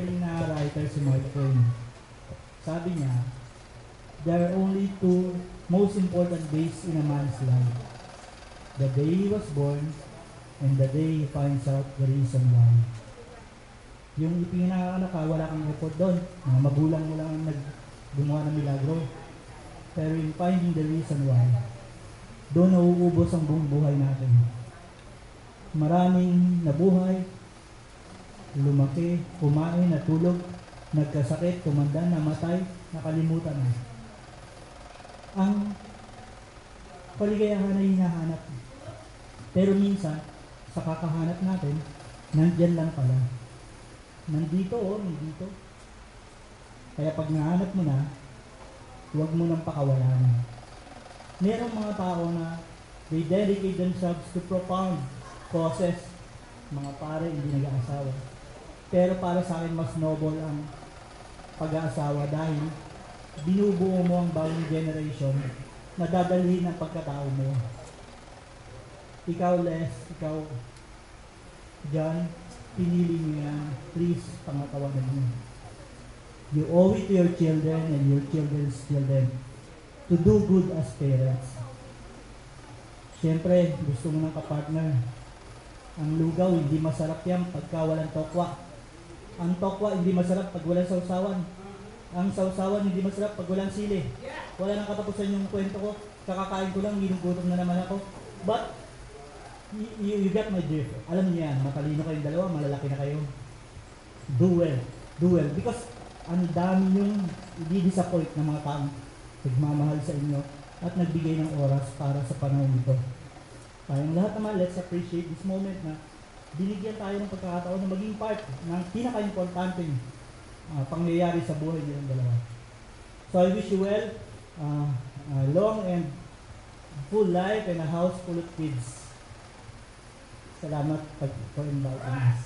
magaling na writer si Mark Twain. Sabi niya, there are only two most important days in a man's life. The day he was born and the day he finds out the reason why. Yung ipinanganak ka, wala kang record doon. Mga magulang mo lang ang gumawa ng milagro. Pero in finding the reason why, doon nauubos ang buong buhay natin. Maraming nabuhay, lumaki, kumain, natulog, nagkasakit, tumanda, namatay, nakalimutan na. Ang kaligayahan ay hinahanap. Pero minsan, sa kakahanap natin, nandyan lang pala. Nandito nandito. Kaya pag nahanap mo na, huwag mo nang pakawalan. Merong mga tao na they dedicate themselves to profound causes. Mga pare, hindi nag-aasawa. Pero para sa akin, mas noble ang pag-aasawa dahil binubuo mo ang bagong generation na dadalhin ang pagkatao mo. Ikaw, Les, ikaw, John, pinili niyo yan. Please, pangatawanan niyo. You owe it to your children and your children's children to do good as parents. Siyempre, gusto mo ng kapartner. Ang lugaw, hindi masarap yan pagka walang tokwa. Ang tokwa, hindi masarap pag walang sausawan. Ang sausawan, hindi masarap pag walang sili. Wala nang katapusan yung kwento ko. Kakakain ko lang, ginugutom na naman ako. But, you got my drift. Alam niyo yan, matalino kayong dalawa, malalaki na kayo. Do well. Do well. Because, ang dami yung i-disappoint ng mga taong nagmamahal sa inyo at nagbigay ng oras para sa panahon nito. Tayong lahat naman, let's appreciate this moment na binigyan tayo ng pagkakataon na maging part ng pinaka-importanting pangyayari sa buhay nilang dalawa. So I wish you well, a long and full life and a house full of kids. Salamat for inviting us.